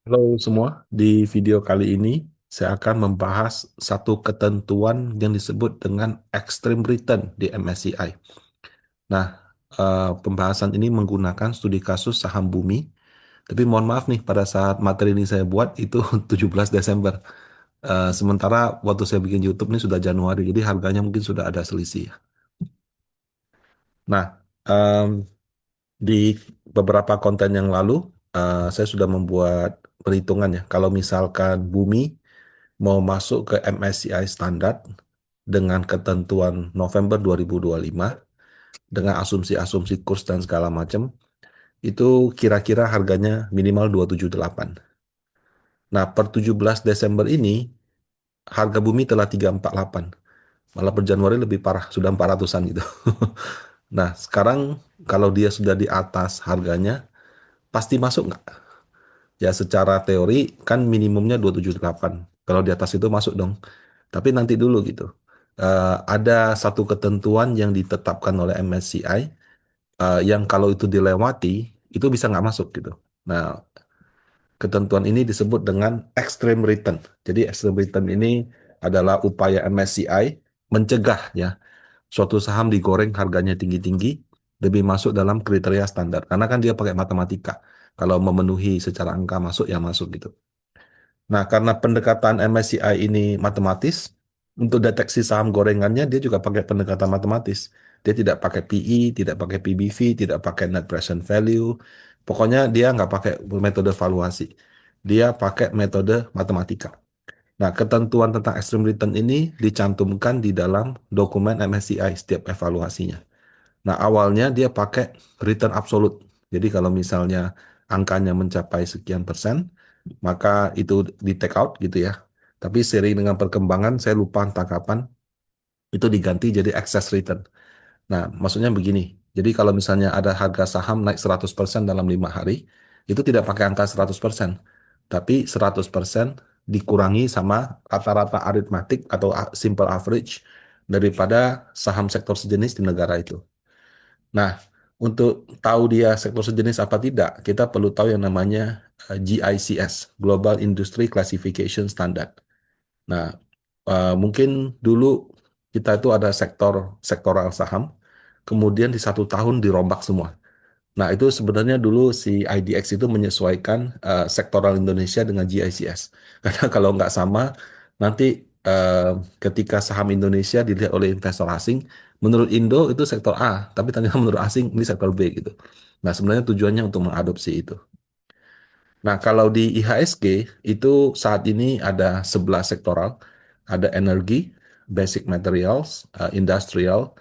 Halo semua, di video kali ini saya akan membahas satu ketentuan yang disebut dengan extreme return di MSCI. Nah, pembahasan ini menggunakan studi kasus saham bumi, tapi mohon maaf nih pada saat materi ini saya buat itu 17 Desember. Sementara waktu saya bikin YouTube ini sudah Januari, jadi harganya mungkin sudah ada selisih. Nah, di beberapa konten yang lalu, saya sudah membuat perhitungan ya. Kalau misalkan bumi mau masuk ke MSCI standar dengan ketentuan November 2025 dengan asumsi-asumsi kurs dan segala macam, itu kira-kira harganya minimal 278. Nah, per 17 Desember ini harga bumi telah 348. Malah per Januari lebih parah, sudah 400-an gitu. Nah, sekarang kalau dia sudah di atas harganya, pasti masuk nggak? Ya secara teori kan minimumnya 278. Kalau di atas itu masuk dong. Tapi nanti dulu gitu. Ada satu ketentuan yang ditetapkan oleh MSCI yang kalau itu dilewati itu bisa nggak masuk gitu. Nah, ketentuan ini disebut dengan extreme return. Jadi extreme return ini adalah upaya MSCI mencegah ya suatu saham digoreng harganya tinggi-tinggi lebih masuk dalam kriteria standar. Karena kan dia pakai matematika. Kalau memenuhi secara angka masuk ya masuk gitu. Nah, karena pendekatan MSCI ini matematis, untuk deteksi saham gorengannya dia juga pakai pendekatan matematis. Dia tidak pakai PE, tidak pakai PBV, tidak pakai net present value. Pokoknya dia nggak pakai metode valuasi. Dia pakai metode matematika. Nah, ketentuan tentang extreme return ini dicantumkan di dalam dokumen MSCI setiap evaluasinya. Nah, awalnya dia pakai return absolute. Jadi kalau misalnya angkanya mencapai sekian persen, maka itu di take out gitu ya. Tapi seiring dengan perkembangan, saya lupa entah kapan, itu diganti jadi excess return. Nah, maksudnya begini. Jadi kalau misalnya ada harga saham naik 100% dalam 5 hari, itu tidak pakai angka 100%. Tapi 100% dikurangi sama rata-rata aritmatik atau simple average daripada saham sektor sejenis di negara itu. Nah, untuk tahu dia sektor sejenis apa tidak, kita perlu tahu yang namanya GICS, Global Industry Classification Standard. Nah, mungkin dulu kita itu ada sektoral saham, kemudian di 1 tahun dirombak semua. Nah, itu sebenarnya dulu si IDX itu menyesuaikan sektoral Indonesia dengan GICS. Karena kalau nggak sama, nanti eh, ketika saham Indonesia dilihat oleh investor asing, menurut Indo itu sektor A, tapi ternyata menurut asing ini sektor B gitu. Nah, sebenarnya tujuannya untuk mengadopsi itu. Nah, kalau di IHSG itu saat ini ada 11 sektoral, ada energi, basic materials, industrial,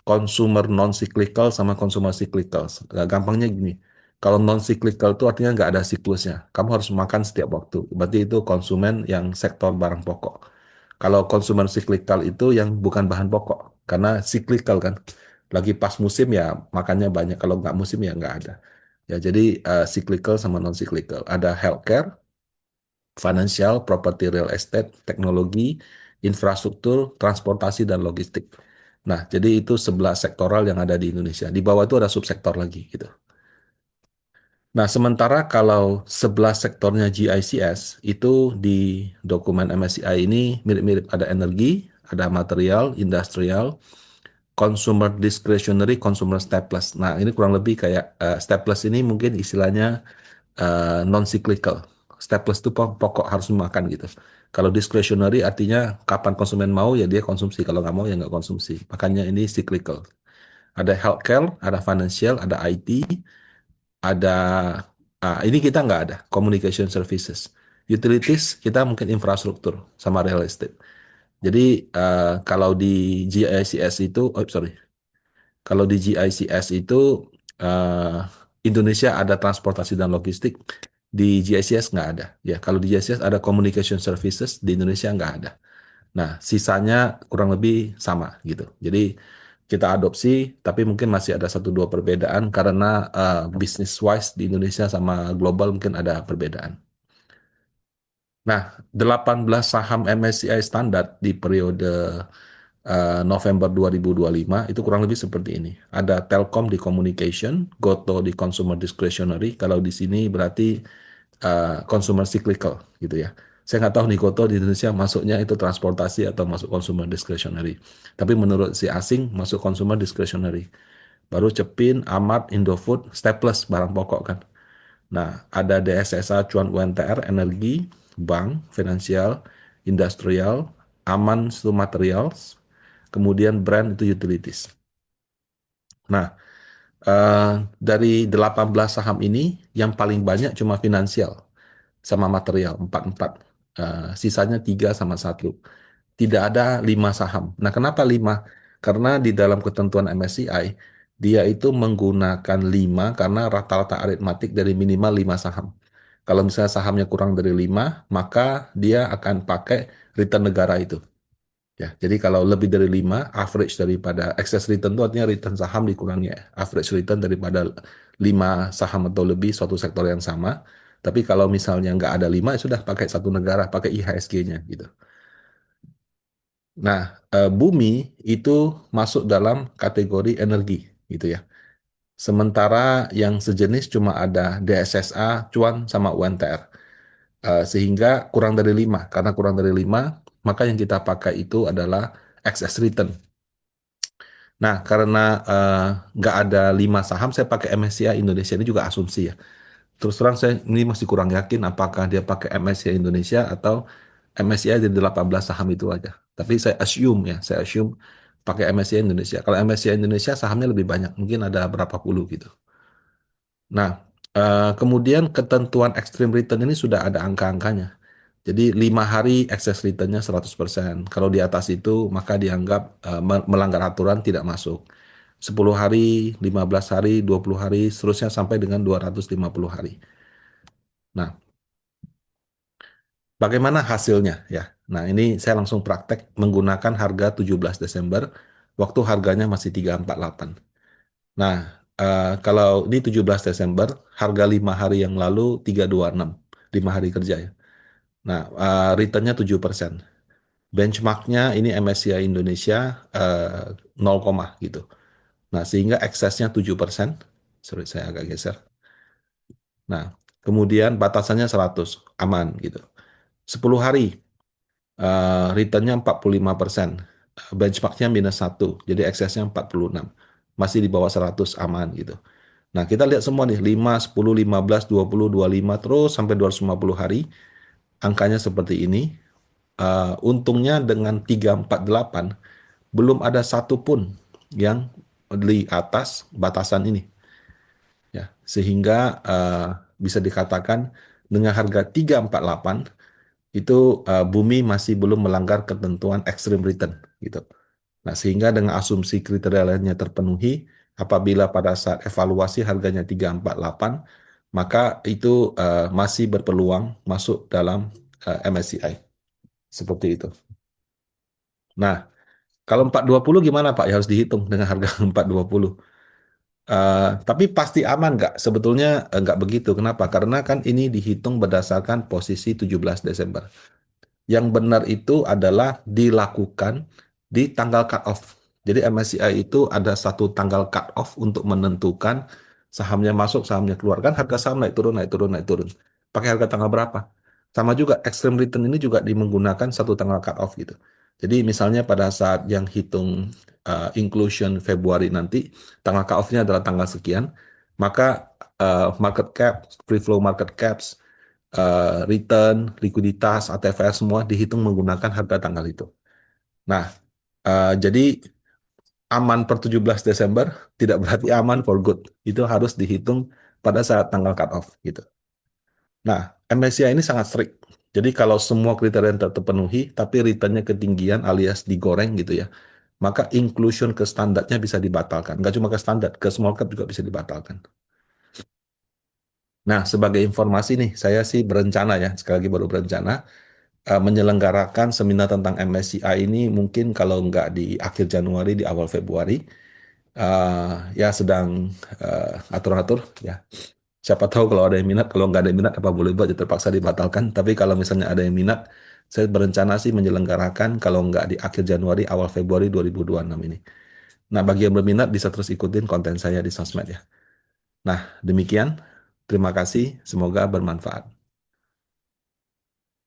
consumer non-cyclical sama consumer cyclical. Gampangnya gini, kalau non-cyclical itu artinya nggak ada siklusnya. Kamu harus makan setiap waktu. Berarti itu konsumen yang sektor barang pokok. Kalau consumer cyclical itu yang bukan bahan pokok, karena cyclical kan. Lagi pas musim ya makannya banyak, kalau nggak musim ya nggak ada. Ya, jadi cyclical sama non-cyclical. Ada healthcare, financial, property real estate, teknologi, infrastruktur, transportasi, dan logistik. Nah, jadi itu 11 sektoral yang ada di Indonesia. Di bawah itu ada subsektor lagi gitu. Nah, sementara kalau 11 sektornya GICS, itu di dokumen MSCI ini mirip-mirip ada energi, ada material, industrial, consumer discretionary, consumer staples. Nah, ini kurang lebih kayak staples ini mungkin istilahnya non-cyclical. Staples itu pokok harus dimakan gitu. Kalau discretionary artinya kapan konsumen mau ya dia konsumsi, kalau nggak mau ya nggak konsumsi. Makanya ini cyclical. Ada healthcare, ada financial, ada IT, ada ini kita nggak ada communication services. Utilities kita mungkin infrastruktur sama real estate. Jadi kalau di GICS itu, oh sorry, kalau di GICS itu eh, Indonesia ada transportasi dan logistik, di GICS nggak ada. Ya, kalau di GICS ada communication services, di Indonesia nggak ada. Nah, sisanya kurang lebih sama gitu. Jadi kita adopsi, tapi mungkin masih ada satu dua perbedaan karena business wise di Indonesia sama global mungkin ada perbedaan. Nah, 18 saham MSCI standar di periode November 2025 itu kurang lebih seperti ini. Ada Telkom di communication, Goto di consumer discretionary. Kalau di sini berarti consumer cyclical gitu ya. Saya nggak tahu Nikoto di Indonesia masuknya itu transportasi atau masuk consumer discretionary. Tapi menurut si asing masuk consumer discretionary. Baru Cepin, Amat, Indofood, Staples barang pokok kan. Nah, ada DSSA, Cuan UNTR, Energi, Bank, Finansial, Industrial, Aman itu Materials, kemudian Brand itu Utilities. Nah, eh, dari 18 saham ini yang paling banyak cuma finansial sama material, 44. Sisanya 3 sama satu. Tidak ada 5 saham. Nah, kenapa 5? Karena di dalam ketentuan MSCI, dia itu menggunakan 5 karena rata-rata aritmatik dari minimal 5 saham. Kalau misalnya sahamnya kurang dari 5, maka dia akan pakai return negara itu. Ya, jadi kalau lebih dari 5, average daripada excess return itu artinya return saham dikurangi average return daripada 5 saham atau lebih suatu sektor yang sama. Tapi kalau misalnya nggak ada 5, ya sudah pakai satu negara, pakai IHSG-nya gitu. Nah, bumi itu masuk dalam kategori energi gitu ya. Sementara yang sejenis cuma ada DSSA, Cuan, sama UNTR. Sehingga kurang dari 5. Karena kurang dari 5, maka yang kita pakai itu adalah excess return. Nah, karena nggak ada 5 saham, saya pakai MSCI Indonesia ini juga asumsi ya. Terus terang saya ini masih kurang yakin apakah dia pakai MSCI Indonesia atau MSCI dari 18 saham itu aja. Tapi saya assume pakai MSCI Indonesia. Kalau MSCI Indonesia sahamnya lebih banyak, mungkin ada berapa puluh gitu. Nah, kemudian ketentuan extreme return ini sudah ada angka-angkanya. Jadi 5 hari excess return-nya 100%. Kalau di atas itu maka dianggap melanggar aturan tidak masuk. 10 hari, 15 hari, 20 hari, seterusnya sampai dengan 250 hari. Nah, bagaimana hasilnya ya? Nah, ini saya langsung praktek menggunakan harga 17 Desember, waktu harganya masih 348. Nah, kalau di 17 Desember, harga 5 hari yang lalu 326, 5 hari kerja ya. Nah, return-nya 7%. Benchmark-nya ini MSCI Indonesia 0, gitu. Nah, sehingga eksesnya 7%. Sorry, saya agak geser. Nah, kemudian batasannya 100, aman gitu. 10 hari, return-nya 45%. Benchmark-nya -1, jadi eksesnya 46. Masih di bawah 100, aman gitu. Nah, kita lihat semua nih, 5, 10, 15, 20, 25, terus sampai 250 hari. Angkanya seperti ini. Untungnya dengan 348, belum ada satupun yang di atas batasan ini. Ya, sehingga bisa dikatakan dengan harga 348 itu bumi masih belum melanggar ketentuan extreme return gitu. Nah, sehingga dengan asumsi kriteria lainnya terpenuhi, apabila pada saat evaluasi harganya 348, maka itu masih berpeluang masuk dalam MSCI. Seperti itu. Nah, kalau 420 gimana Pak? Ya harus dihitung dengan harga 420. Tapi pasti aman nggak? Sebetulnya nggak begitu. Kenapa? Karena kan ini dihitung berdasarkan posisi 17 Desember. Yang benar itu adalah dilakukan di tanggal cut off. Jadi MSCI itu ada satu tanggal cut off untuk menentukan sahamnya masuk, sahamnya keluar. Kan harga saham naik turun, naik turun, naik turun. Pakai harga tanggal berapa? Sama juga extreme return ini juga menggunakan satu tanggal cut off gitu. Jadi misalnya pada saat yang hitung inclusion Februari nanti, tanggal cut off-nya adalah tanggal sekian, maka market cap, free flow market caps, return, likuiditas, ATVR semua dihitung menggunakan harga tanggal itu. Nah, jadi aman per 17 Desember tidak berarti aman for good. Itu harus dihitung pada saat tanggal cut off gitu. Nah, MSCI ini sangat strict. Jadi kalau semua kriteria yang terpenuhi, tapi returnnya ketinggian alias digoreng gitu ya, maka inclusion ke standarnya bisa dibatalkan. Nggak cuma ke standar, ke small cap juga bisa dibatalkan. Nah, sebagai informasi nih, saya sih berencana ya, sekali lagi baru berencana, menyelenggarakan seminar tentang MSCI ini mungkin kalau nggak di akhir Januari, di awal Februari. Ya sedang atur-atur ya. Siapa tahu kalau ada yang minat, kalau nggak ada yang minat apa boleh buat, ya terpaksa dibatalkan. Tapi kalau misalnya ada yang minat, saya berencana sih menyelenggarakan kalau nggak di akhir Januari, awal Februari 2026 ini. Nah, bagi yang berminat bisa terus ikutin konten saya di sosmed ya. Nah, demikian. Terima kasih, semoga bermanfaat.